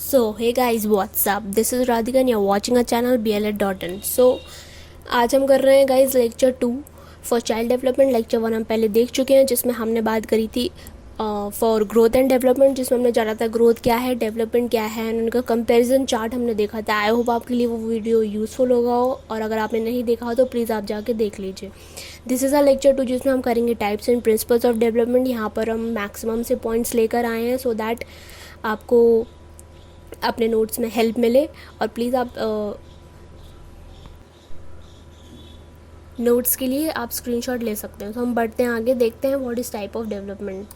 So, hey guys, what's up? This is Radhika and you're watching our channel BLA.in. So, आज हम कर रहे हैं guys lecture 2 for child development. Lecture 1 हम पहले देख चुके हैं जिसमें हमने बात करी थी फॉर ग्रोथ एंड डेवलपमेंट, जिसमें हमने जाना था ग्रोथ क्या है, डेवलपमेंट क्या है, एंड उनका कंपैरिजन चार्ट हमने देखा था। आई होप आपके लिए वो वीडियो यूज़फुल होगा हो, और अगर आपने नहीं देखा हो तो प्लीज़ आप जाके देख लीजिए। दिस इज़ अ लेक्चर 2 जिसमें हम करेंगे types and principles of development. यहाँ पर हम मैक्सिमम से पॉइंट्स लेकर आए हैं सो दैट आपको अपने नोट्स में हेल्प मिले। और प्लीज़ आप नोट्स के लिए आप स्क्रीनशॉट ले सकते हैं। तो हम बढ़ते हैं आगे, देखते हैं what is type of development.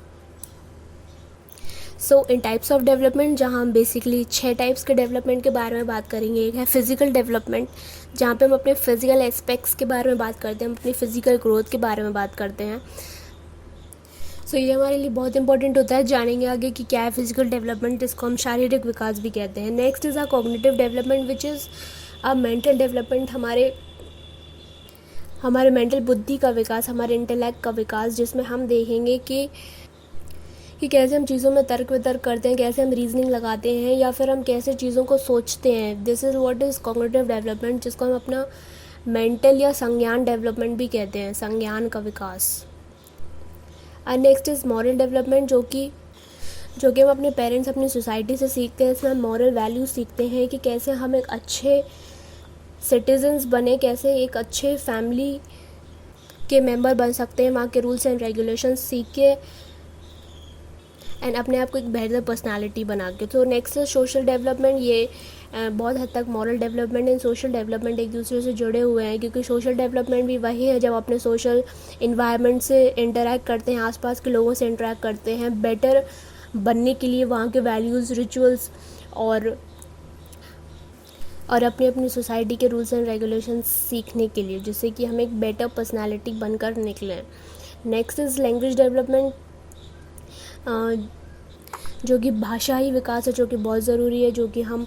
So in types of development, जहाँ हम बेसिकली 6 टाइप्स के डेवलपमेंट के बारे में बात करेंगे। एक है फिजिकल डेवलपमेंट, जहाँ पे हम अपने फिजिकल एस्पेक्ट्स के बारे में बात करते हैं, हम अपनी फिजिकल ग्रोथ के बारे में बात करते हैं। सो ये हमारे लिए बहुत इंपॉर्टेंट होता है। जानेंगे आगे कि क्या है फिजिकल डेवलपमेंट, जिसको हम शारीरिक विकास भी कहते हैं। Next is a cognitive development which is a mental development, हमारे मेंटल बुद्धि का विकास, हमारे इंटेलेक्ट का विकास, जिसमें हम देखेंगे कि कैसे हम चीज़ों में तर्क वितर्क करते हैं, कैसे हम रीजनिंग लगाते हैं, या फिर हम कैसे चीज़ों को सोचते हैं। This is what is cognitive development, जिसको हम अपना मेंटल या संज्ञान डेवलपमेंट भी कहते हैं, संज्ञान का विकास। और नेक्स्ट इज़ मॉरल डेवलपमेंट, जो कि हम अपने पेरेंट्स, अपनी सोसाइटी से सीखते हैं। इसमें हम मॉरल वैल्यूज सीखते हैं कि कैसे हम एक अच्छे सिटीजन्स बने, कैसे एक अच्छे फैमिली के मेंबर बन सकते हैं, वहाँ के रूल्स एंड रेगुलेशंस सीख के एंड अपने आप को एक बेहतर पर्सनालिटी बना के। तो नेक्स्ट है सोशल डेवलपमेंट। ये बहुत हद तक moral development and social development एक दूसरे से जुड़े हुए हैं, क्योंकि सोशल डेवलपमेंट भी वही है जब अपने सोशल इन्वायरमेंट से इंटरेक्ट करते हैं, आसपास के लोगों से इंटरेक्ट करते हैं बेटर बनने के लिए, वहाँ के वैल्यूज़, रिचुअल्स और अपनी अपनी सोसाइटी के रूल्स एंड रेगुलेशंस सीखने के लिए, जिससे कि हम एक बेटर पर्सनालिटी बनकर निकलें। नेक्स्ट इज़ लैंग्वेज डेवलपमेंट, जो कि भाषाई विकास है, जो कि बहुत ज़रूरी है, जो कि हम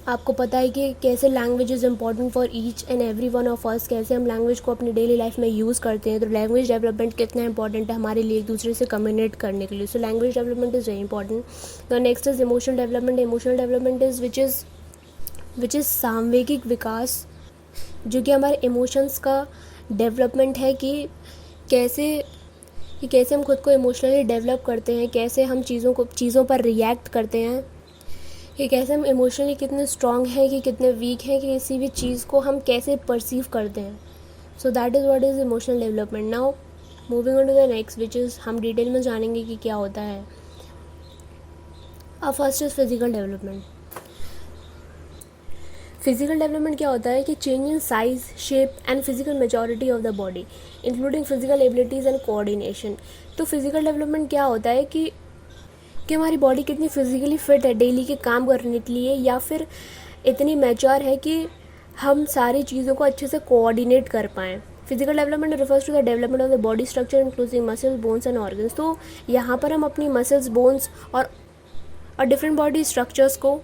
आपको पता है कि कैसे language is important for each and every one of us, कैसे हम लैंग्वेज को अपनी डेली लाइफ में यूज़ करते हैं। तो लैंग्वेज डेवलपमेंट कितना इंपॉर्टेंट है हमारे लिए एक दूसरे से कम्युनिकेट करने के लिए। So language development is very important. तो next is emotional development. Emotional development is which is सामवेगिक विकास, जो कि हमारे इमोशंस का डेवलपमेंट है कि कैसे हम खुद को इमोशनली डेवलप करते हैं, कैसे हम चीज़ों पर रिएक्ट करते हैं, कि कैसे हम इमोशनली कितने स्ट्रॉन्ग हैं कि कितने वीक हैं, कि किसी भी चीज़ को हम कैसे परसीव करते हैं। So that is what is emotional development. Now moving on to the next, which is हम डिटेल में जानेंगे कि क्या होता है। First is physical development. Physical development क्या होता है कि change in size, shape and physical majority of the body, including physical abilities and coordination. तो फिजिकल डेवलपमेंट क्या होता है कि हमारी बॉडी कितनी फिजिकली फिट है डेली के काम करने के लिए, या फिर इतनी मैच्योर है कि हम सारी चीज़ों को अच्छे से कोऑर्डिनेट कर पाएँ। Physical development refers to the development of the body structure including muscles, bones and organs. तो यहाँ पर हम अपनी मसल्स, बोन्स और डिफरेंट बॉडी स्ट्रक्चर्स को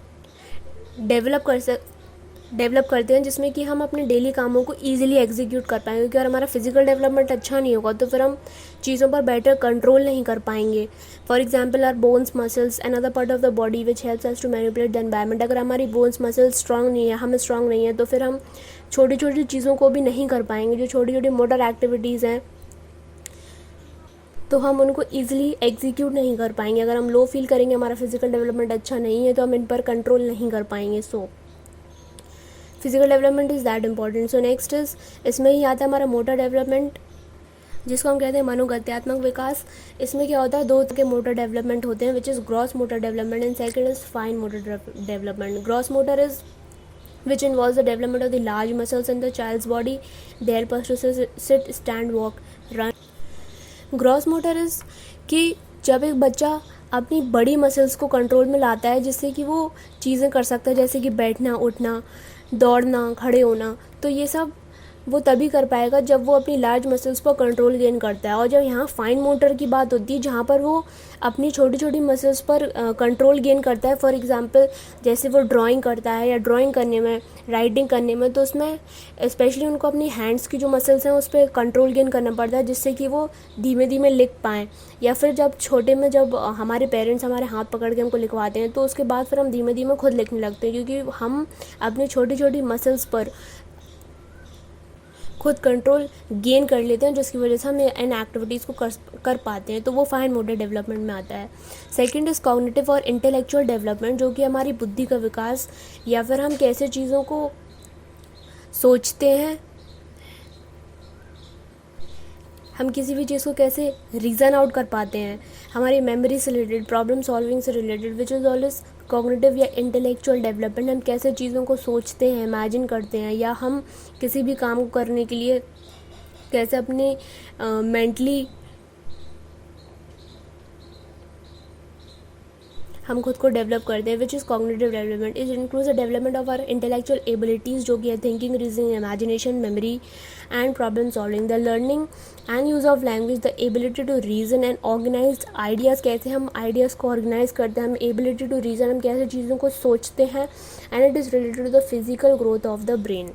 डेवलप करते हैं, जिसमें कि हम अपने डेली कामों को ईजिली एग्जीक्यूट कर पाएंगे। क्योंकि अगर हमारा फिजिकल डेवलपमेंट अच्छा नहीं होगा तो फिर हम चीज़ों पर बेटर कंट्रोल नहीं कर पाएंगे। For example are bones, muscles and other part of the body which helps us to manipulate the environment. अगर हमारी बोन्स, मसल्स स्ट्रॉन्ग नहीं है, हम स्ट्रॉन्ग नहीं है, तो फिर हम छोटी छोटी चीज़ों को भी नहीं कर पाएंगे। जो छोटी छोटी मोटर एक्टिविटीज़ हैं तो हम उनको ईजिली एग्जीक्यूट नहीं कर पाएंगे। अगर हम लो फील करेंगे, हमारा फिजिकल डेवलपमेंट अच्छा नहीं है, तो हम इन पर कंट्रोल नहीं कर पाएंगे। So physical development is that important. So next is, इसमें ही आता है हमारा मोटर डेवलपमेंट, जिसको हम कहते हैं मनोगत्यात्मक विकास। इसमें क्या होता है, 2 तरह के मोटर डेवलपमेंट होते हैं, which is gross motor development and second is fine motor development. Gross motor is which involves the development of the large muscles in the child's body. They help us to sit, stand, walk, run. Gross motor is कि जब एक बच्चा अपनी बड़ी muscles को control में लाता है, जिससे कि वो चीज़ें कर सकता है, जैसे कि बैठना, उठना, दौड़ना, खड़े होना। तो ये सब वो तभी कर पाएगा जब वो अपनी लार्ज मसल्स पर कंट्रोल गेन करता है। और जब यहाँ फाइन मोटर की बात होती है, जहाँ पर वो अपनी छोटी छोटी मसल्स पर कंट्रोल गेन करता है, फॉर एग्जांपल जैसे वो ड्राइंग करता है या ड्राइंग करने में, राइटिंग करने में, तो उसमें स्पेशली उनको अपनी हैंड्स की जो मसल्स हैं उस पर कंट्रोल गेन करना पड़ता है, जिससे कि वो धीमे धीमे लिख पाएँ। या फिर जब छोटे में जब हमारे पेरेंट्स हमारे हाथ पकड़ के हमको लिखवाते हैं, तो उसके बाद फिर हम धीमे धीमे खुद लिखने लगते हैं, क्योंकि हम अपनी छोटी छोटी मसल्स पर खुद कंट्रोल गेन कर लेते हैं, जिसकी वजह से हम इन एक्टिविटीज़ को कर पाते हैं। तो वो फाइन मोटर डेवलपमेंट में आता है। सेकंड इज़ कॉग्निटिव और इंटेलेक्चुअल डेवलपमेंट, जो कि हमारी बुद्धि का विकास, या फिर हम कैसे चीज़ों को सोचते हैं, हम किसी भी चीज़ को कैसे रीज़न आउट कर पाते हैं, हमारी मेमोरी से रिलेटेड, प्रॉब्लम सॉल्विंग से related, which is always cognitive या इंटेलेक्चुअल डेवलपमेंट। हम कैसे चीज़ों को सोचते हैं, इमेजिन करते हैं, या हम किसी भी काम को करने के लिए कैसे अपने मेंटली हम खुद को डेवलप करते हैं, which is cognitive development. Is includes the development of our intellectual abilities, जो कि है thinking, reasoning, imagination, memory and problem solving, the learning and use of language, the ability to reason and organise ideas, कैसे हम ideas को organise करते हैं, हम ability to reason, हम कैसे चीज़ों को सोचते हैं, and it is related to the physical growth of the brain.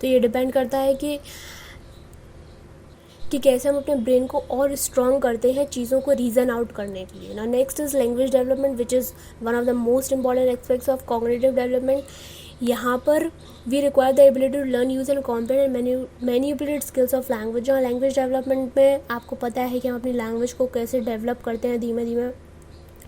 तो ये डिपेंड करता है कि कैसे हम अपने ब्रेन को और स्ट्रॉन्ग करते हैं चीज़ों को रीज़न आउट करने के लिए ना। Next is language development, which is one of the most important aspects of cognitive development. यहाँ पर we require the ability to learn, use and comprehend and manipulate skills of language. जहाँ language development में आपको पता है कि हम अपनी लैंग्वेज को कैसे डेवलप करते हैं, धीमे धीमे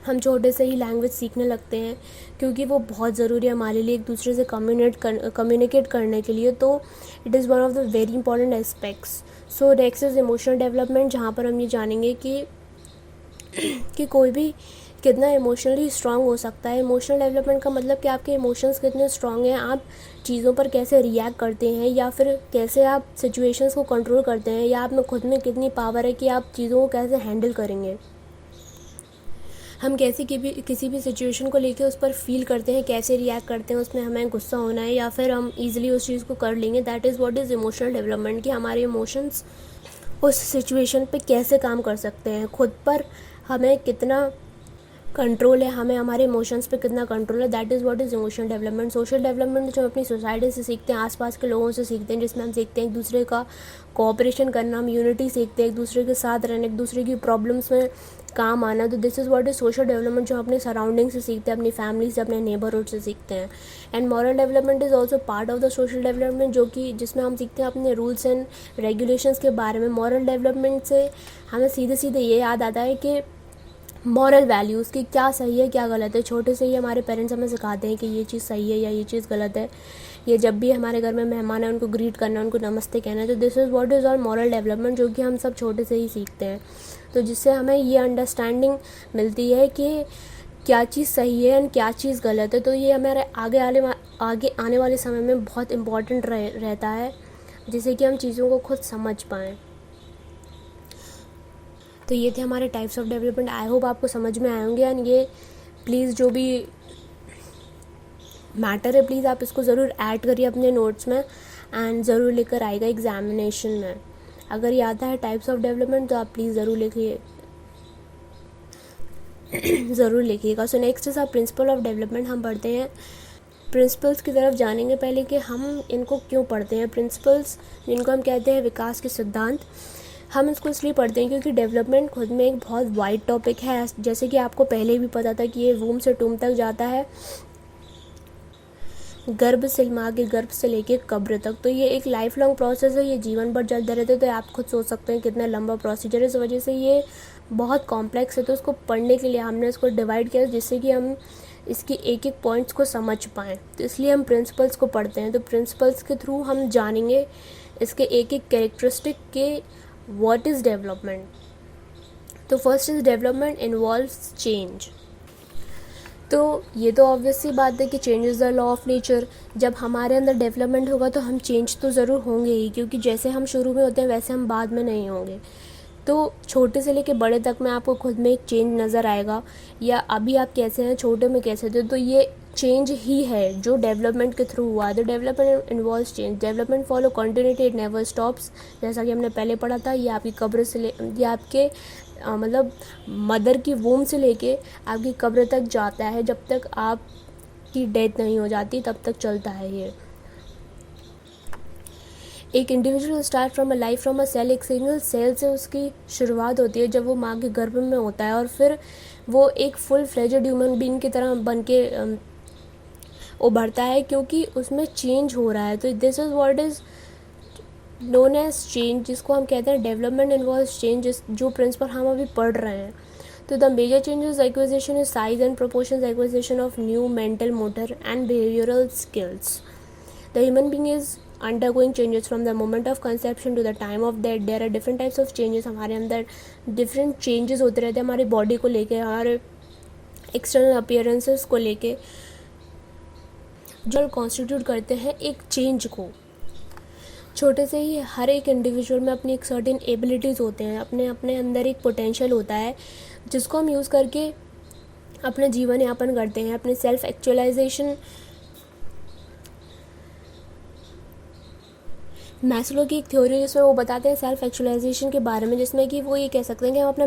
हम छोटे से ही लैंग्वेज सीखने लगते हैं, क्योंकि वो बहुत ज़रूरी है हमारे लिए एक दूसरे से कम्युनिकेट करने के लिए। तो it is one of the very important aspects. So next is emotional development, जहाँ पर हम ये जानेंगे कि कोई भी कितना इमोशनली स्ट्रांग हो सकता है। इमोशनल डेवलपमेंट का मतलब कि आपके इमोशंस कितने स्ट्रांग हैं, आप चीज़ों पर कैसे रिएक्ट करते हैं, या फिर कैसे आप सिचुएशंस को कंट्रोल करते हैं, या आप में खुद में कितनी पावर है कि आप चीज़ों को कैसे हैंडल करेंगे। हम कैसे किसी भी सिचुएशन को लेके उस पर फील करते हैं, कैसे रिएक्ट करते हैं, उसमें हमें गुस्सा होना है या फिर हम ईजिली उस चीज़ को कर लेंगे। That is what is emotional development, कि हमारे इमोशंस उस सिचुएशन पे कैसे काम कर सकते हैं, खुद पर हमें कितना कंट्रोल है, हमें हमारे इमोशंस पे कितना कंट्रोल है। That is what is emotional development. Social development जो हम अपनी सोसाइटी से सीखते हैं, आसपास के लोगों से सीखते हैं, जिसमें हम सीखते हैं एक दूसरे का कोऑपरेशन करना, हम यूनिटी सीखते हैं, एक दूसरे के साथ रहना, एक दूसरे की प्रॉब्लम्स में काम आना। तो this is what is social development, जो अपने सराउंडिंग से सीखते हैं, अपनी फैमिली से, अपने नेबरहुड से सीखते हैं। And moral development is also part of the social development, जो कि जिसमें हम सीखते हैं अपने रूल्स एंड रेगुलेशंस के बारे में। मॉरल डेवलपमेंट से हमें सीधे सीधे ये याद आता है कि मॉरल वैल्यूज़ की क्या सही है क्या गलत है। छोटे से ही हमारे पेरेंट्स हमें सिखाते हैं कि ये चीज़ सही है या ये चीज़ गलत है। ये जब भी हमारे घर में मेहमान है उनको ग्रीट करना, उनको नमस्ते कहना। तो this is what is all moral development, जो कि हम सब छोटे से ही सीखते हैं। तो जिससे हमें ये अंडरस्टैंडिंग मिलती है कि क्या चीज़ सही है एंड क्या चीज़ गलत है। तो ये हमारे आगे आने वाले समय में बहुत इम्पॉर्टेंट रहता है, जिससे कि हम चीज़ों को खुद समझ पाएँ। तो ये थे हमारे types of development. I hope आपको समझ में आए होंगे। एंड ये प्लीज़ जो भी मैटर है, प्लीज़ आप इसको ज़रूर ऐड करिए अपने नोट्स में, एंड ज़रूर लेकर आएगा एग्जामिनेशन में। अगर ये आता है टाइप्स ऑफ डेवलपमेंट तो आप प्लीज़ ज़रूर लिखिएगा। So next is principle of development. हम पढ़ते हैं प्रिंसिपल्स की तरफ जानेंगे। पहले कि हम इनको क्यों पढ़ते हैं। प्रिंसिपल्स, जिनको हम कहते हैं विकास के सिद्धांत, हम इसको इसलिए पढ़ते हैं क्योंकि डेवलपमेंट खुद में एक बहुत वाइड टॉपिक है। जैसे कि आपको पहले भी पता था कि ये वूम से टूम तक जाता है, गर्भ से माँ के गर्भ से लेके कब्र तक। तो ये एक लाइफ लॉन्ग प्रोसेस है, ये जीवन भर चलता रहता है। तो आप खुद सोच सकते हैं कितना लंबा प्रोसीजर है। इस वजह से ये बहुत कॉम्प्लेक्स है। तो उसको पढ़ने के लिए हमने इसको डिवाइड किया, जिससे कि हम इसकी एक एक पॉइंट्स को समझ पाएँ। तो इसलिए हम प्रिंसिपल्स को पढ़ते हैं। तो प्रिंसिपल्स के थ्रू हम जानेंगे इसके एक एक कैरेक्टरिस्टिक के व्हाट इज़ डेवलपमेंट। तो first is development involves change. तो ये तो ऑब्वियस सी बात है कि change is the law of nature. जब हमारे अंदर डेवलपमेंट होगा तो हम चेंज तो ज़रूर होंगे ही, क्योंकि जैसे हम शुरू में होते हैं वैसे हम बाद में नहीं होंगे। तो छोटे से लेके बड़े तक में आपको खुद में एक चेंज नज़र आएगा, या अभी आप कैसे हैं, छोटे में कैसे थे। तो ये चेंज ही है जो डेवलपमेंट के थ्रू हुआ। The development involves change, development follow continuity, it never stops. जैसा कि हमने पहले पढ़ा था, ये आपकी कब्र से ये आपके मतलब मदर की वोम से लेके आपकी कब्र तक जाता है, जब तक आपकी डेथ नहीं हो जाती तब तक चलता है ये। एक individual start from a life from a cell, एक सिंगल सेल से उसकी शुरुआत होती है जब वो माँ के गर्भ में होता है, और फिर वो एक फुल फ्लेजेड ह्यूमन बीइंग की तरह बन के उभरता है, क्योंकि उसमें चेंज हो रहा है। तो this is what is known as change, जिसको हम कहते हैं डेवलपमेंट इन्वॉल्व्स चेंज, जो प्रिंसिपल हम अभी पढ़ रहे हैं। तो the major changes acquisition is size and proportions, acquisition of new mental, motor and behavioural skills. The human being is undergoing changes from the moment of conception to the time of death. There are different types of changes, हमारे अंदर different changes होते रहते हैं हमारी body को लेके, हमारे external appearances को लेके, जो कॉन्स्टिट्यूट करते हैं एक चेंज को। छोटे से ही हर एक इंडिविजुअल में अपनी एक सर्टेन एबिलिटीज़ होते हैं, अपने अपने अंदर एक पोटेंशियल होता है जिसको हम यूज़ करके अपना जीवन यापन करते हैं, अपने सेल्फ एक्चुअलाइजेशन। मैस्लो की एक थ्योरी जिसमें वो बताते हैं सेल्फ एक्चुअलाइजेशन के बारे में, जिसमें कि वो ये कह सकते हैं कि हम अपना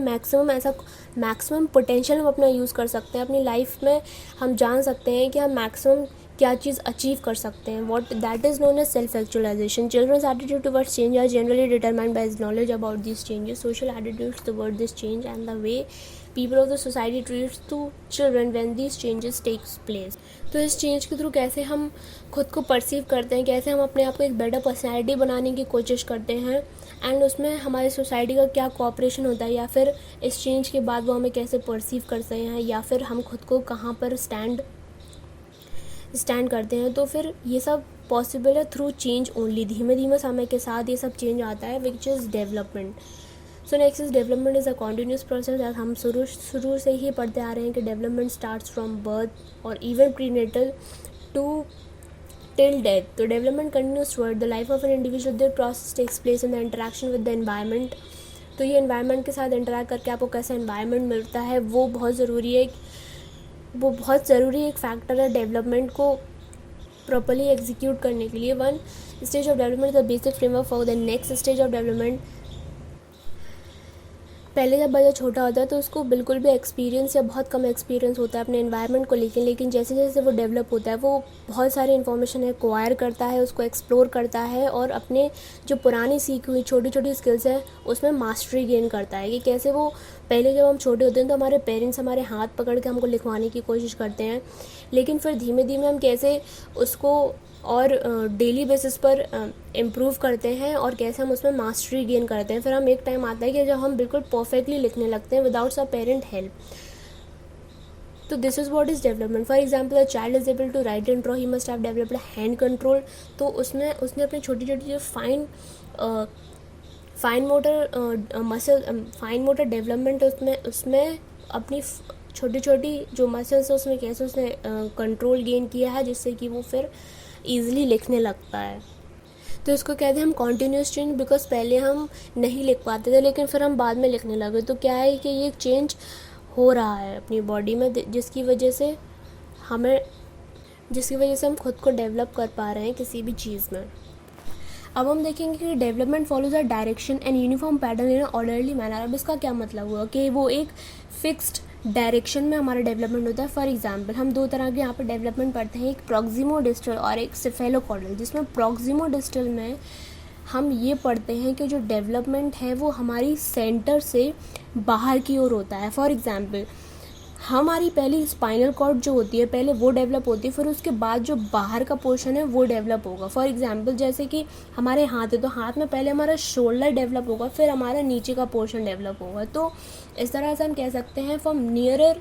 मैक्सिमम पोटेंशियल हम अपना यूज़ कर सकते हैं अपनी लाइफ में। हम जान सकते हैं कि हम मैक्सिमम क्या चीज़ अचीव कर सकते हैं, what that is known as self actualisation. Children's attitude towards change are generally determined by his knowledge about this changes, social attitudes toward this change and the way people of the society treats to children when these changes takes place. तो इस change के through कैसे हम खुद को perceive करते हैं, कैसे हम अपने आप को एक बेटर पर्सनैलिटी बनाने की कोशिश करते हैं, एंड उसमें हमारी सोसाइटी का क्या कोऑपरेशन होता है, या फिर इस चेंज के बाद वो हमें कैसे परसीव करते हैं, या फिर हम खुद को कहाँ पर स्टैंड करते हैं। तो फिर ये सब पॉसिबल है थ्रू चेंज ओनली। धीमे धीमे समय के साथ ये सब चेंज आता है, which is development. So next is development is a continuous process. हम शुरू से ही पढ़ते आ रहे हैं कि डेवलपमेंट स्टार्ट्स फ्रॉम बर्थ और even prenatal to till death. तो development continues throughout the life of an individual. This process takes place in the interaction with the environment. तो ये एनवायरनमेंट के साथ इंटरेक्ट करके आपको कैसा एनवायरनमेंट मिलता है, वो बहुत ज़रूरी है, एक फैक्टर है डेवलपमेंट को प्रॉपरली एग्जीक्यूट करने के लिए। One stage of development is the basic framework for the next stage of development. पहले जब बच्चा छोटा होता है तो उसको बिल्कुल भी एक्सपीरियंस या बहुत कम एक्सपीरियंस होता है अपने एनवायरनमेंट को लेकिन जैसे जैसे वो डेवलप होता है वो बहुत सारी इन्फॉर्मेशन एक्वायर करता है, उसको एक्सप्लोर करता है, और अपने जो पुरानी सीखी हुई छोटी छोटी स्किल्स हैं उसमें मास्टरी गेन करता है। कि कैसे वो पहले जब हम छोटे होते हैं तो हमारे पेरेंट्स हमारे हाथ पकड़ के हमको लिखवाने की कोशिश करते हैं, लेकिन फिर धीमे धीमे हम कैसे उसको और डेली बेसिस पर इम्प्रूव करते हैं, और कैसे हम उसमें मास्टरी गेन करते हैं। फिर हम एक टाइम आता है कि जब हम बिल्कुल परफेक्टली लिखने लगते हैं विदाउट सम पेरेंट हेल्प। तो this is what is development. For example, a child is able to write and draw, he must have developed hand control. तो उसने अपनी छोटी छोटी जो फाइन मोटर डेवलपमेंट उसमें अपनी छोटी छोटी जो मसल्स है उसमें कैसे उसने कंट्रोल गेन किया है, जिससे कि वो फिर ईज़िली लिखने लगता है। तो इसको कहते हैं हम कॉन्टीन्यूस चेंज, बिकॉज पहले हम नहीं लिख पाते थे लेकिन फिर हम बाद में लिखने लगे। तो क्या है कि ये चेंज हो रहा है अपनी बॉडी में, जिसकी वजह से हम खुद को डेवलप कर पा रहे हैं किसी भी चीज़ में। अब हम देखेंगे कि development follows a direction and uniform pattern in orderly manner. अब इसका क्या मतलब हुआ कि वो एक फिक्स्ड डायरेक्शन में हमारा डेवलपमेंट होता है। फॉर एग्जांपल, हम दो तरह के यहाँ पर डेवलपमेंट पढ़ते हैं, एक प्रॉक्सिमोडिस्टल और एक सेफेलोकॉर्डल। जिसमें प्रॉक्सिमोडिस्टल में हम ये पढ़ते हैं कि जो डेवलपमेंट है वो हमारी सेंटर से बाहर की ओर होता है। फॉर एग्जांपल, हमारी पहली स्पाइनल कॉर्ड जो होती है पहले वो डेवलप होती है, फिर उसके बाद जो बाहर का पोर्शन है वो डेवलप होगा। फॉर एग्जांपल, जैसे कि हमारे हाथ है तो हाथ में पहले हमारा शोल्डर डेवलप होगा, फिर हमारा नीचे का पोर्शन डेवलप होगा। तो इस तरह से हम कह सकते हैं from nearer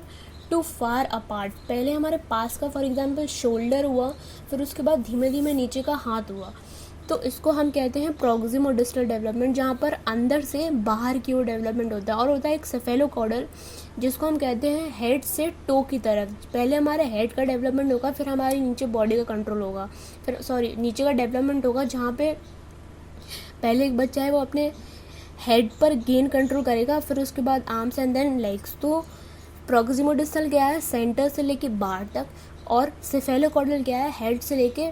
to far apart. पहले हमारे पास का फॉर एग्जांपल शोल्डर हुआ, फिर उसके बाद धीमे धीमे नीचे का हाथ हुआ। तो इसको हम कहते हैं प्रॉक्सिमोडिस्टल डेवलपमेंट, जहाँ पर अंदर से बाहर की ओर डेवलपमेंट होता है। और होता है एक सेफेलोकॉर्डल, जिसको हम कहते हैं हेड से टो की तरफ। पहले हमारे हेड का डेवलपमेंट होगा, फिर हमारी नीचे बॉडी का कंट्रोल होगा, नीचे का डेवलपमेंट होगा, जहाँ पे पहले एक बच्चा है वो अपने हेड पर गेन कंट्रोल करेगा, फिर उसके बाद आर्म्स एंड देन लेग्स। तो प्रोक्सिमोडिस्टल क्या है, सेंटर से लेके बाहर तक, और सेफेलोकॉर्डल क्या है, हेड से लेके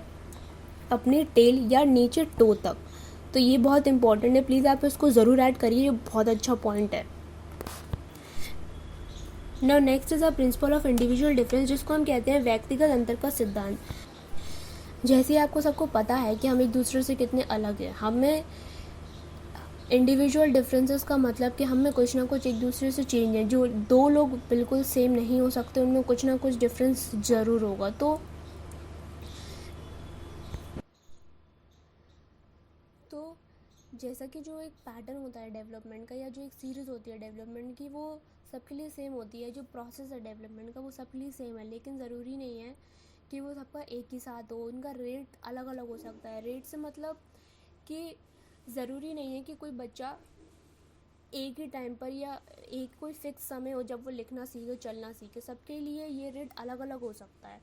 अपनी टेल या नीचे टो तक। तो ये बहुत इंपॉर्टेंट है, प्लीज़ आप इसको ज़रूर ऐड करिए, ये बहुत अच्छा पॉइंट है। Now next is a principle of individual difference, जिसको हम कहते हैं व्यक्तिगत अंतर का सिद्धांत। जैसे आपको सबको पता है कि हम एक दूसरे से कितने अलग हैं, हमें इंडिविजुअल डिफरेंसेस का मतलब कि हम में कुछ ना कुछ एक दूसरे से चेंज है। जो दो लोग बिल्कुल सेम नहीं हो सकते, उनमें कुछ ना कुछ डिफरेंस ज़रूर होगा। तो जैसा कि जो एक पैटर्न होता है डेवलपमेंट का, या जो एक सीरीज़ होती है डेवलपमेंट की, वो सबके लिए सेम होती है। जो प्रोसेस है डेवलपमेंट का वो सबके लिए सेम है, लेकिन ज़रूरी नहीं है कि वो सबका एक ही साथ हो। उनका रेट अलग अलग हो सकता है। रेट से मतलब कि ज़रूरी नहीं है कि कोई बच्चा एक ही टाइम पर या एक कोई फिक्स समय हो जब वो लिखना सीखे, चलना सीखे। सबके लिए ये रेट अलग अलग हो सकता है।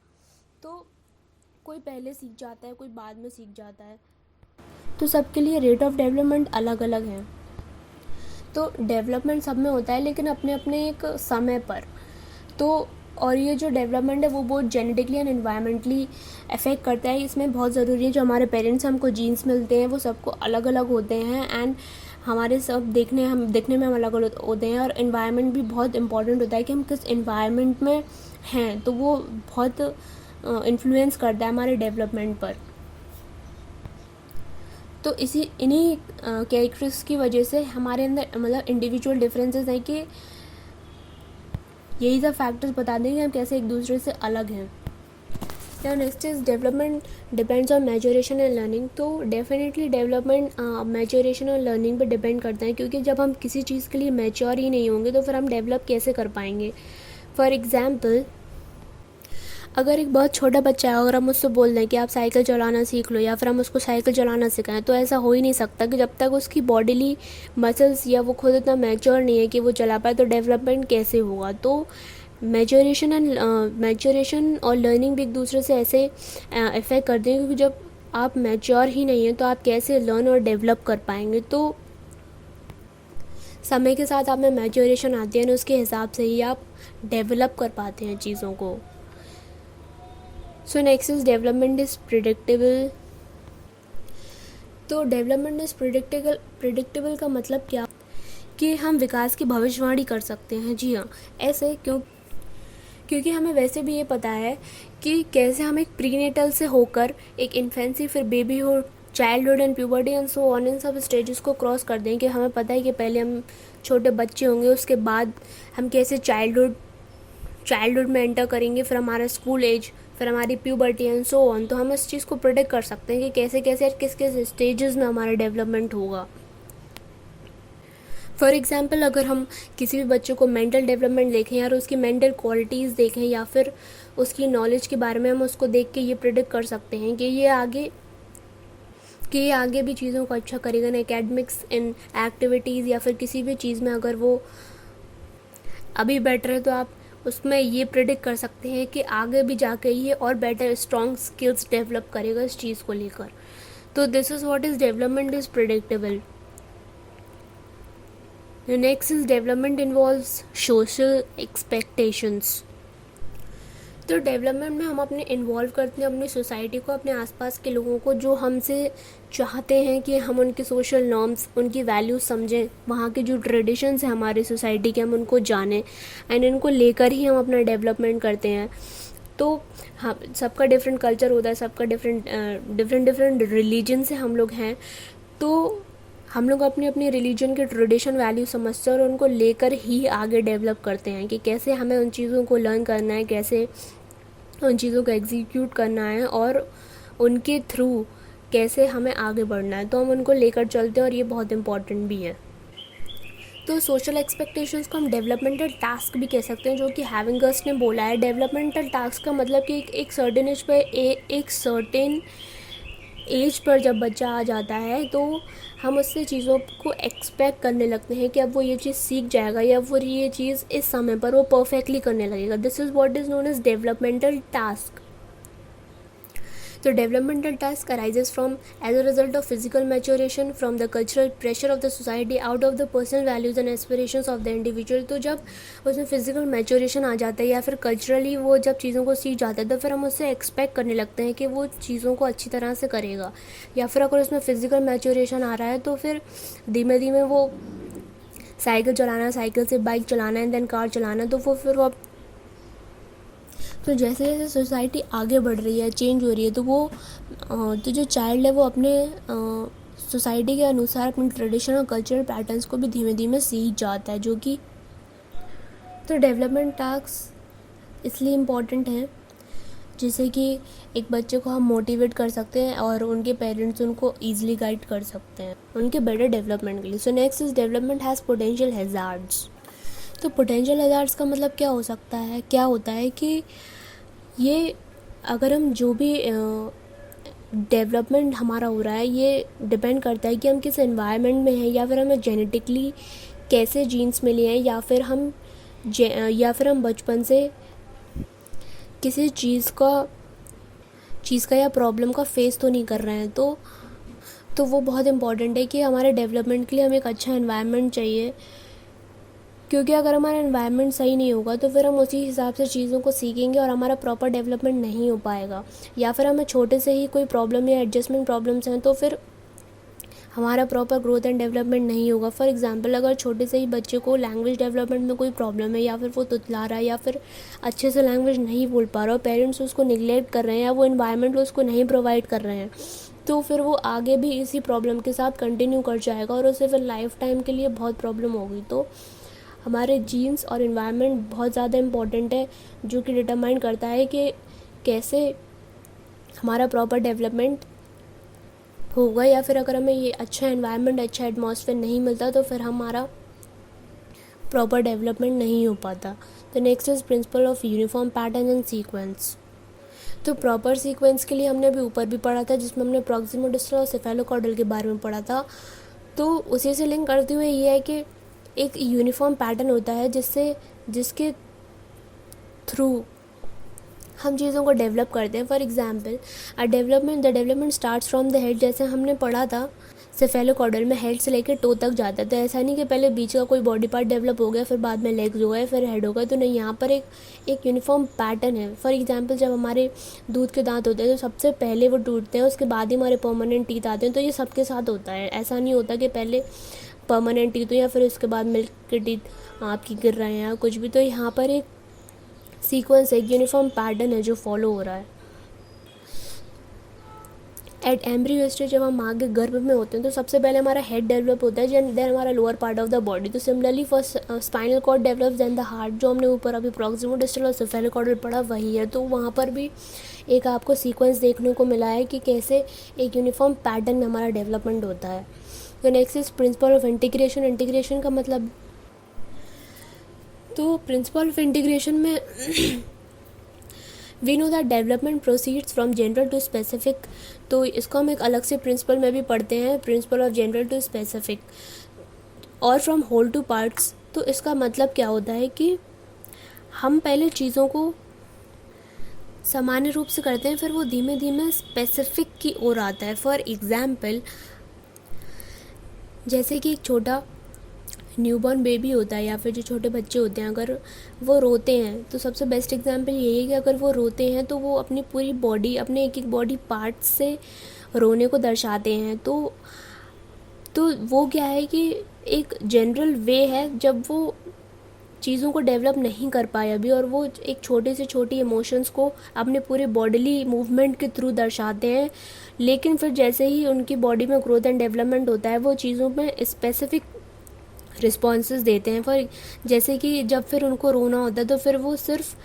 तो कोई पहले सीख जाता है, कोई बाद में सीख जाता है, तो सबके लिए रेट ऑफ डेवलपमेंट अलग अलग है। तो डेवलपमेंट सब में होता है, लेकिन अपने अपने एक समय पर। तो और ये जो डेवलपमेंट है वो बहुत जेनेटिकली एंड एनवायरमेंटली अफेक्ट करता है। इसमें बहुत ज़रूरी है, जो हमारे पेरेंट्स हमको जीन्स मिलते हैं वो सबको अलग अलग होते हैं, एंड हमारे सब देखने में हम अलग अलग होते हैं। और एनवायरनमेंट भी बहुत इंपॉर्टेंट होता है कि हम किस एनवायरनमेंट में हैं, तो वो बहुत इन्फ्लुएंस करता है हमारे डेवलपमेंट पर। तो इन्हीं कैरेक्टर्स की वजह से हमारे अंदर मतलब इंडिविजुअल डिफरेंसेस हैं, कि यही सब फैक्टर्स बता देंगे हम कैसे एक दूसरे से अलग हैं। या next is development depends on maturation and learning. तो डेफिनेटली डेवलपमेंट मैच्योरेशन और लर्निंग पर डिपेंड करता है, क्योंकि जब हम किसी चीज़ के लिए मैच्योर ही नहीं होंगे तो फिर हम डेवलप कैसे कर पाएंगे। फॉर एग्ज़ाम्पल, अगर एक बहुत छोटा बच्चा है, अगर हम उससे बोल दें कि आप साइकिल चलाना सीख लो, या फिर हम उसको साइकिल चलाना सिखाएं, तो ऐसा हो ही नहीं सकता कि जब तक उसकी बॉडीली मसल्स या वो खुद इतना मैच्योर नहीं है कि वो चला पाए, तो डेवलपमेंट कैसे होगा। तो मैच्योरेशन और लर्निंग भी एक दूसरे से ऐसे इफ़ेक्ट करते हैं, क्योंकि जब आप मैच्योर ही नहीं हैं तो आप कैसे लर्न और डेवलप कर पाएंगे। तो समय के साथ आप में मैच्योरेशन आती है, और उसके हिसाब से ही आप डेवलप कर पाते हैं चीज़ों को। सो next is development is predictable. तो डेवलपमेंट इज़ प्रिडिक्टेबल का मतलब क्या, कि हम विकास की भविष्यवाणी कर सकते हैं। जी हाँ, ऐसे क्योंकि हमें वैसे भी ये पता है कि कैसे हम एक प्रीनेटल से होकर एक इन्फेंसी, फिर babyhood, childhood and puberty and so on, इन सब स्टेजेस को क्रॉस कर दें। कि हमें पता है कि पहले हम छोटे बच्चे होंगे, उसके बाद हम कैसे चाइल्डहुड में एंटर करेंगे, फिर हमारा स्कूल एज, फिर हमारी प्यूबर्टी एंड सो ऑन। तो हम इस चीज़ को प्रेडिक्ट कर सकते हैं कि कैसे कैसे और किस किस स्टेजेस में हमारा डेवलपमेंट होगा। फॉर एग्ज़ाम्पल, अगर हम किसी भी बच्चे को मेंटल डेवलपमेंट देखें, या उसकी मेंटल क्वालिटीज़ देखें, या फिर उसकी नॉलेज के बारे में हम उसको देख के ये प्रेडिक्ट कर सकते हैं कि ये आगे भी चीज़ों को अच्छा करेगा, इन एकेडमिक्स, इन एक्टिविटीज़, या फिर किसी भी चीज़ में अगर वो अभी बेटर है, तो आप उसमें ये प्रेडिक्ट कर सकते हैं कि आगे भी जाके ये और बेटर स्ट्रॉन्ग स्किल्स डेवलप करेगा इस चीज़ को लेकर। तो this is what is development is predictable. The next is development involves social expectations. तो डेवलपमेंट में हम अपने इन्वॉल्व करते हैं अपनी सोसाइटी को, अपने आसपास के लोगों को, जो हमसे चाहते हैं कि हम उनके सोशल नॉर्म्स, उनकी वैल्यूज़ समझें, वहाँ के जो ट्रेडिशंस हैं हमारी सोसाइटी के, हम उनको जानें, एंड इनको लेकर ही हम अपना डेवलपमेंट करते हैं। तो हम सबका डिफरेंट कल्चर होता है, सबका डिफरेंट रिलीजन से हम लोग हैं। तो हम लोग अपनी अपनी रिलीजन के ट्रेडिशन, वैल्यू समझते हैं, और उनको लेकर ही आगे डेवलप करते हैं कि कैसे हमें उन चीज़ों को लर्न करना है, कैसे उन चीज़ों को एग्जीक्यूट करना है, और उनके थ्रू कैसे हमें आगे बढ़ना है। तो हम उनको लेकर चलते हैं, और ये बहुत इम्पॉर्टेंट भी है। तो सोशल एक्सपेक्टेशंस को हम डेवलपमेंटल टास्क भी कह सकते हैं, जो कि हैविंगर्स ने बोला है। डेवलपमेंटल टास्क का मतलब कि एक सर्टेन एज पर एक सर्टेन एज पर जब बच्चा आ जाता है, तो हम उससे चीज़ों को एक्सपेक्ट करने लगते हैं कि अब वो ये चीज़ सीख जाएगा, या वो ये चीज़ इस समय पर वो परफेक्टली करने लगेगा। This is what is known as developmental task. तो developmental task arises from as a result of physical maturation, from the cultural pressure of the society, out of the personal values and aspirations of the individual. तो जब उसमें physical maturation आ जाता है या फिर culturally वो जब चीज़ों को सीख जाता है तो फिर हम उससे एक्सपेक्ट करने लगते हैं कि वो चीज़ों को अच्छी तरह से करेगा। या फिर अगर उसमें फिजिकल मैच्योरेशन आ रहा है तो फिर धीमे धीमे वो साइकिल चलाना, साइकिल से बाइक चलाना एंड देन कार चलाना, तो वो फिर वो तो जैसे जैसे सोसाइटी आगे बढ़ रही है, चेंज हो रही है, तो वो तो जो चाइल्ड है वो अपने सोसाइटी के अनुसार अपने ट्रेडिशनल और कल्चरल पैटर्न्स को भी धीमे धीमे सीख जाता है, जो कि तो डेवलपमेंट टास्क इसलिए इम्पॉर्टेंट हैं जिससे कि एक बच्चे को हम मोटिवेट कर सकते हैं और उनके पेरेंट्स उनको ईजिली गाइड कर सकते हैं उनके बेटर डेवलपमेंट के लिए। सो next is development has potential hazards. तो पोटेंशियल हैज़ार्ड्स का मतलब क्या हो सकता है, क्या होता है कि ये अगर हम जो भी डेवलपमेंट हमारा हो रहा है ये डिपेंड करता है कि हम किस एनवायरनमेंट में हैं, या फिर हमें जेनेटिकली कैसे जीन्स मिले हैं, या फिर हम बचपन से किसी चीज़ का या प्रॉब्लम का फेस तो नहीं कर रहे हैं। तो वो बहुत इम्पॉर्टेंट है कि हमारे डेवलपमेंट के लिए हमें एक अच्छा एनवायरनमेंट चाहिए, क्योंकि अगर हमारा एनवायरनमेंट सही नहीं होगा तो फिर हम उसी हिसाब से चीज़ों को सीखेंगे और हमारा प्रॉपर डेवलपमेंट नहीं हो पाएगा। या फिर हमें छोटे से ही कोई प्रॉब्लम या एडजस्टमेंट प्रॉब्लम्स हैं तो फिर हमारा प्रॉपर ग्रोथ एंड डेवलपमेंट नहीं होगा। फॉर एग्जांपल, अगर छोटे से ही बच्चे को लैंग्वेज डेवलपमेंट में कोई प्रॉब्लम है, या फिर वो तुतला रहा है, या फिर अच्छे से लैंग्वेज नहीं बोल पा रहा और पेरेंट्स उसको निगलेक्ट कर रहे हैं या वो इन्वायरमेंट उसको नहीं प्रोवाइड कर रहे हैं, तो फिर वो आगे भी इसी प्रॉब्लम के साथ कंटिन्यू कर जाएगा और उसे फिर लाइफ टाइम के लिए बहुत प्रॉब्लम होगी। तो हमारे जीन्स और इन्वायरमेंट बहुत ज़्यादा इम्पॉर्टेंट है, जो कि डिटरमाइन करता है कि कैसे हमारा प्रॉपर डेवलपमेंट होगा, या फिर अगर हमें ये अच्छा एनवायरनमेंट, अच्छा एटमॉस्फेयर नहीं मिलता तो फिर हमारा प्रॉपर डेवलपमेंट नहीं हो पाता। तो next is principle of uniform pattern and sequence. तो प्रॉपर सीक्वेंस के लिए हमने अभी ऊपर भी पढ़ा था, जिसमें हमने प्रॉक्सिमोडिस्टल और सेफेलोकॉर्डल के बारे में पढ़ा था। तो उसी से लिंक करते हुए ये है कि एक यूनिफॉर्म पैटर्न होता है जिसके थ्रू हम चीज़ों को डेवलप करते हैं। For example, the development starts from the head, जैसे हमने पढ़ा था सेफेलोकॉर्डल में हेड से लेकर टो तक जाता है। तो ऐसा नहीं कि पहले बीच का कोई बॉडी पार्ट डेवलप हो गया, फिर बाद में लेग्स हो गए, फिर हेड हो गया, तो नहीं, यहाँ पर एक यूनिफॉर्म पैटर्न है। फॉर एग्जाम्पल, जब हमारे दूध के दांत होते हैं तो सबसे पहले वो टूटते हैं, उसके बाद ही हमारे परमानेंट टीथ आते हैं। तो ये सबके साथ होता है, ऐसा नहीं होता कि पहले परमानेंट टीथ हो या फिर उसके बाद मिल्क के टीथ आपकी गिर रहे हैं या कुछ भी। तो यहाँ पर एक सीक्वेंस, एक यूनिफॉर्म पैटर्न है जो फॉलो हो रहा है। एट एम्ब्रियो स्टेज, जब हम माँ के गर्भ में होते हैं तो सबसे पहले हमारा हेड डेवलप होता है, देन हमारा lower part of the body. तो similarly first spinal cord develops, then the heart, जो हमने ऊपर अभी प्रॉक्सिमोडिस्टल और सेफेलोकॉर्डल पढ़ा वही है। तो वहाँ पर भी एक आपको सीक्वेंस देखने को मिला है कि कैसे एक यूनिफॉर्म पैटर्न में हमारा डेवलपमेंट होता है। तो next is principle of integration. Integration का मतलब, तो प्रिंसिपल ऑफ इंटीग्रेशन में we know that development proceeds from general to specific. तो इसको हम एक अलग से प्रिंसिपल में भी पढ़ते हैं, principle of general to specific, और फ्रॉम होल टू पार्ट्स। तो इसका मतलब क्या होता है कि हम पहले चीज़ों को सामान्य रूप से करते हैं, फिर वो धीमे धीमे स्पेसिफिक की ओर आता है। फॉर एग्जाम्पल, जैसे कि एक छोटा न्यूबॉर्न बेबी होता है या फिर जो छोटे बच्चे होते हैं, अगर वो रोते हैं तो सबसे बेस्ट एग्जांपल यही है कि अगर वो रोते हैं तो वो अपनी पूरी बॉडी, अपने एक एक बॉडी पार्ट से रोने को दर्शाते हैं। तो वो क्या है कि एक जनरल वे है जब वो चीज़ों को डेवलप नहीं कर पाए अभी, और वो एक छोटे से छोटी इमोशंस को अपने पूरे बॉडीली मूवमेंट के थ्रू दर्शाते हैं। लेकिन फिर जैसे ही उनकी बॉडी में ग्रोथ एंड डेवलपमेंट होता है, वो चीज़ों में स्पेसिफिक रिस्पॉन्सेस देते हैं। फॉर जैसे कि जब फिर उनको रोना होता है तो फिर वो सिर्फ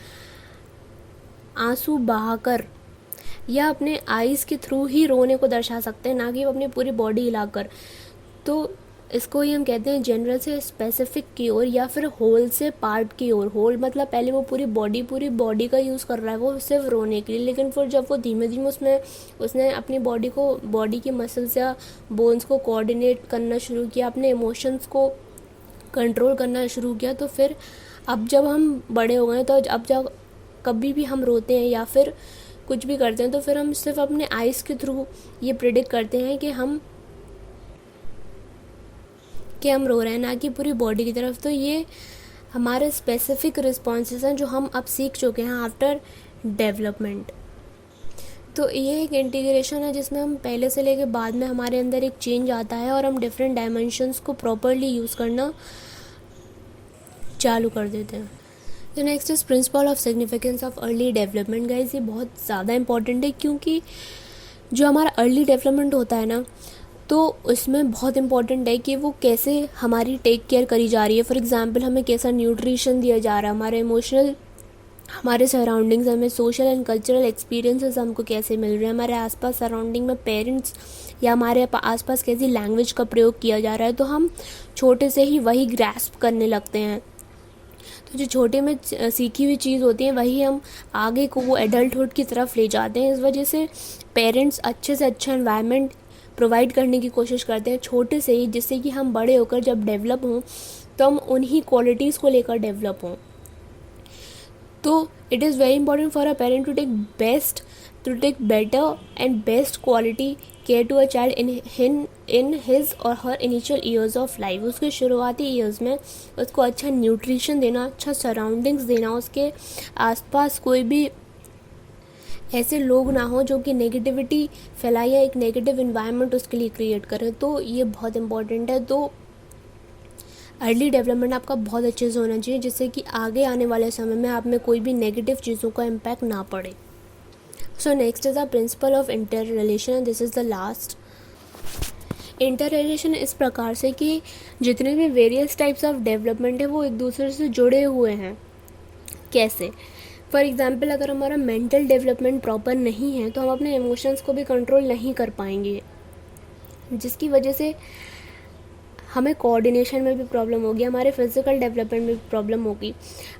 आंसू बहाकर या अपने आईज़ के थ्रू ही रोने को दर्शा सकते हैं, ना कि अपनी पूरी बॉडी हिलाकर। तो इसको ही हम कहते हैं जनरल से स्पेसिफिक की ओर, या फिर होल से पार्ट की ओर। होल मतलब पहले वो पूरी बॉडी का यूज़ कर रहा है वो सिर्फ रोने के लिए, लेकिन फिर जब वो धीमे धीमे उसने अपनी बॉडी की मसल्स या बोन्स को कोऑर्डिनेट करना शुरू किया, अपने इमोशंस को कंट्रोल करना शुरू किया, तो फिर अब जब हम बड़े हो गए तो अब जब कभी भी हम रोते हैं या फिर कुछ भी करते हैं तो फिर हम सिर्फ अपने आइज़ के थ्रू ये प्रिडिक्ट करते हैं कि हम रो रहे हैं, ना कि पूरी बॉडी की तरफ। तो ये हमारे स्पेसिफिक रिस्पॉन्सेज हैं जो हम अब सीख चुके हैं आफ्टर डेवलपमेंट। तो ये एक इंटीग्रेशन है जिसमें हम पहले से लेके बाद में हमारे अंदर एक चेंज आता है और हम डिफरेंट डायमेंशंस को प्रॉपरली यूज़ करना चालू कर देते हैं। तो next is principle of significance of early development. Guys ये बहुत ज़्यादा इंपॉर्टेंट है, क्योंकि जो हमारा अर्ली डेवलपमेंट होता है ना, तो उसमें बहुत इंपॉर्टेंट है कि वो कैसे हमारी टेक केयर करी जा रही है। फॉर एग्जांपल हमें कैसा न्यूट्रिशन दिया जा रहा है, हमारे इमोशनल, हमारे सराउंडिंग्स, हमें सोशल एंड कल्चरल एक्सपीरियंसेस हमको कैसे मिल रहे हैं, हमारे आसपास सराउंडिंग में पेरेंट्स या हमारे आसपास कैसी लैंग्वेज का प्रयोग किया जा रहा है, तो हम छोटे से ही वही ग्रैस्प करने लगते हैं। तो जो छोटे में सीखी हुई चीज़ होती है वही हम आगे को वो एडल्टहुड की तरफ ले जाते हैं। इस वजह से पेरेंट्स अच्छे से अच्छा एनवायरनमेंट प्रोवाइड करने की कोशिश करते हैं छोटे से ही, जिससे कि हम बड़े होकर जब डेवलप हों तो हम उन्हीं क्वालिटीज़ को लेकर डेवलप हों। तो it is very important for a parent to take better and best quality care to a child in his or her initial years of life. उसके शुरुआती ईयर्स में उसको अच्छा न्यूट्रिशन देना, अच्छा सराउंडिंग्स देना, उसके आसपास कोई भी ऐसे लोग ना हो जो कि नेगेटिविटी फैलाए या एक नेगेटिव इन्वायरमेंट उसके लिए क्रिएट करें। तो ये बहुत इंपॉर्टेंट है। तो अर्ली डेवलपमेंट आपका बहुत अच्छे से होना चाहिए, जिससे कि आगे आने वाले समय में आप में कोई भी नेगेटिव चीज़ों का इम्पैक्ट ना पड़े। So next is the principle of inter relation, this is the last. Inter relation इस प्रकार से कि जितने भी वेरियस टाइप्स ऑफ डेवलपमेंट है वो एक दूसरे से जुड़े हुए हैं। कैसे? फॉर एग्ज़ाम्पल अगर हमारा मेंटल डेवलपमेंट प्रॉपर नहीं है तो हम अपने इमोशंस को भी कंट्रोल नहीं कर पाएंगे, जिसकी वजह से हमें कोऑर्डिनेशन में भी प्रॉब्लम होगी, हमारे फिज़िकल डेवलपमेंट में भी प्रॉब्लम होगी।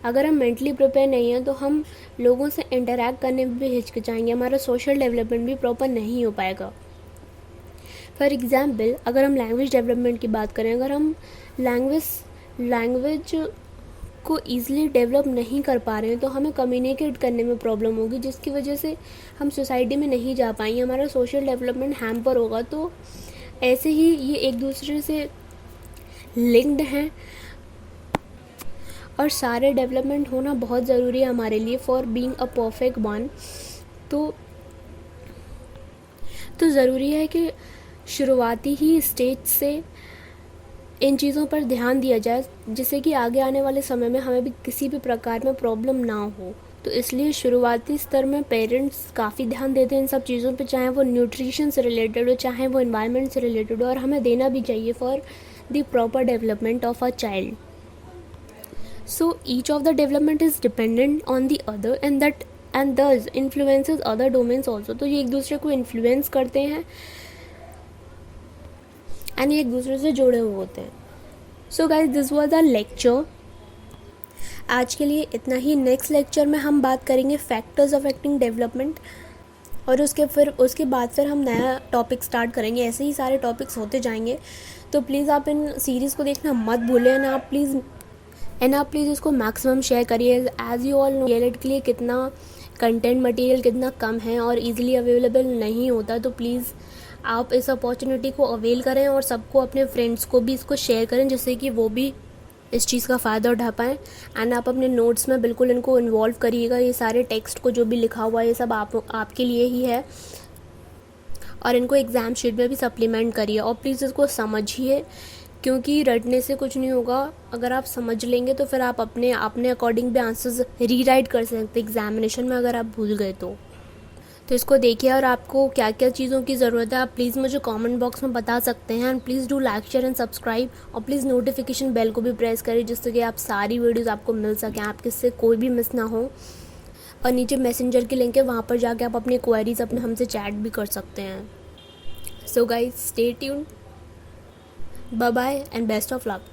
अगर हम मेंटली प्रिपेयर नहीं हैं तो हम लोगों से इंटरैक्ट करने में भी हिचकिचाएंगे, हमारा सोशल डेवलपमेंट भी प्रॉपर नहीं हो पाएगा। फॉर एग्ज़ाम्पल अगर हम लैंग्वेज डेवलपमेंट की बात करें, अगर हम लैंग्वेज को ईज़िली डेवलप नहीं कर पा रहे हैं तो हमें कम्युनिकेट करने में प्रॉब्लम होगी, जिसकी वजह से हम सोसाइटी में नहीं जा पाएंगे, हमारा सोशल डेवलपमेंट हैम्पर होगा। तो ऐसे ही ये एक दूसरे से लिंक्ड हैं और सारे डेवलपमेंट होना बहुत ज़रूरी है हमारे लिए for being a perfect one. तो ज़रूरी है कि शुरुआती ही स्टेज से इन चीज़ों पर ध्यान दिया जाए, जिससे कि आगे आने वाले समय में हमें भी किसी भी प्रकार में प्रॉब्लम ना हो। तो इसलिए शुरुआती स्तर में पेरेंट्स काफ़ी ध्यान देते हैं इन सब चीज़ों पे, चाहे वो न्यूट्रिशन से रिलेटेड हो, चाहे वो एनवायरनमेंट से रिलेटेड हो, और हमें देना भी चाहिए for the proper development of a child. So each of the development is dependent on the other and thus influences other domains also। तो ये एक दूसरे को इन्फ्लुएंस करते हैं एंड ये एक दूसरे से जुड़े हुए होते हैं। So guys this was a lecture. आज के लिए इतना ही। नेक्स्ट लेक्चर में हम बात करेंगे फैक्टर्स अफेक्टिंग डेवलपमेंट, और उसके बाद फिर हम नया टॉपिक स्टार्ट करेंगे। ऐसे ही सारे टॉपिक्स होते जाएंगे। तो प्लीज़ आप इन सीरीज़ को देखना मत भूलें, एंड आप प्लीज़ इसको मैक्सिमम शेयर करिए। As you all know elite के लिए कितना कंटेंट मटेरियल कितना कम है और इजीली अवेलेबल नहीं होता। तो प्लीज़ आप इस अपॉर्चुनिटी को अवेल करें और सबको, अपने फ्रेंड्स को भी इसको शेयर करें, जिससे कि वो भी इस चीज़ का फ़ायदा उठा पाएँ। एंड आप अपने नोट्स में बिल्कुल इनको इन्वॉल्व करिएगा। ये सारे टेक्स्ट को जो भी लिखा हुआ है ये सब आपके लिए ही है, और इनको एग्ज़ाम शीट में भी सप्लीमेंट करिए। और प्लीज़ इसको समझिए, क्योंकि रटने से कुछ नहीं होगा। अगर आप समझ लेंगे तो फिर आप अपने अकॉर्डिंग भी आंसर्स रीराइट कर सकते एग्जामिनेशन में, अगर आप भूल गए तो इसको देखिए। और आपको क्या क्या चीज़ों की ज़रूरत है आप प्लीज़ मुझे कमेंट बॉक्स में बता सकते हैं। And please do like share and subscribe, और प्लीज़ नोटिफिकेशन बेल को भी प्रेस करें, जिससे कि आप सारी वीडियोज़ आपको मिल सकें, आप किससे कोई भी मिस ना हो। और नीचे मैसेंजर की लिंक है, वहाँ पर जाके आप अपनी क्वेरीज अपने हमसे चैट भी कर सकते हैं। So guys stay tuned, bye bye and best of luck.